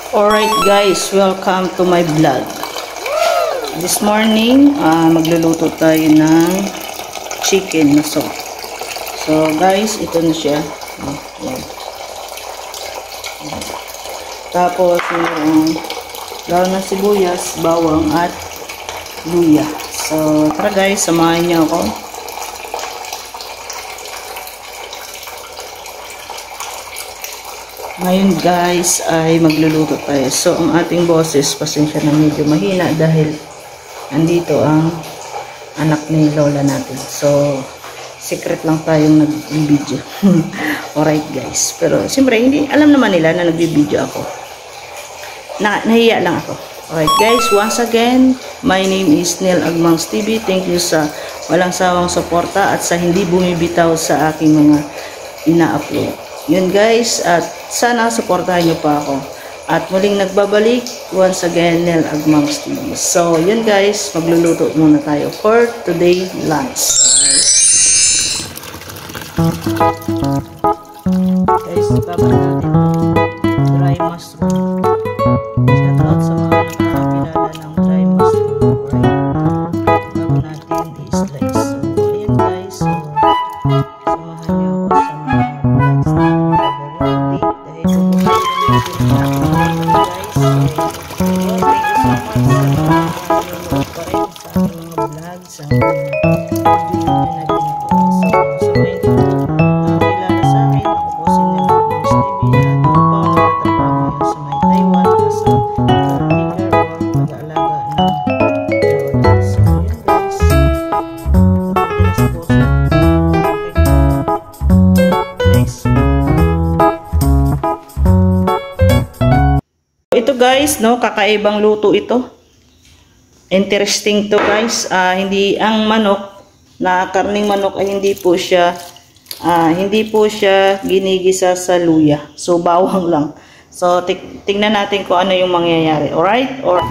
Alright guys, welcome to my vlog. This morning, magluluto tayo ng chicken na soup. So guys, ito na siya. Yan. Tapos, lalo ng sibuyas, bawang at luya. So tara guys, samahan niyo ako. Ngayon guys ay magluluto tayo. So ang ating boses, pasensya na medyo mahina dahil andito ang anak ni lola natin. So secret lang tayong nag-video. Alright guys. Pero siyempre hindi alam naman nila na nag-video ako. Nahiya lang ako. Alright guys, once again, my name is Nel Agmangs TV. Thank you sa walang sawang suporta at sa hindi bumibitaw sa aking mga ina-upload. Yun guys, at sana suportahan nyo pa ako. At muling nagbabalik, once again, Nel Agmangs TV. So, yun guys, magluluto muna tayo for today lunch. Guys, taban natin dry mushroom. Shout out sa mga nakakilala ng dry mushroom. Taban natin i-slice. So, ayan guys. So, samahan nyo ako sa mga ito guys, no, kakaibang luto ito. Interesting to guys. Hindi ang manok na karning manok ay hindi po siya ginigisa sa luya. So bawang lang. So tingnan natin kung ano yung mangyayari. Alright? Or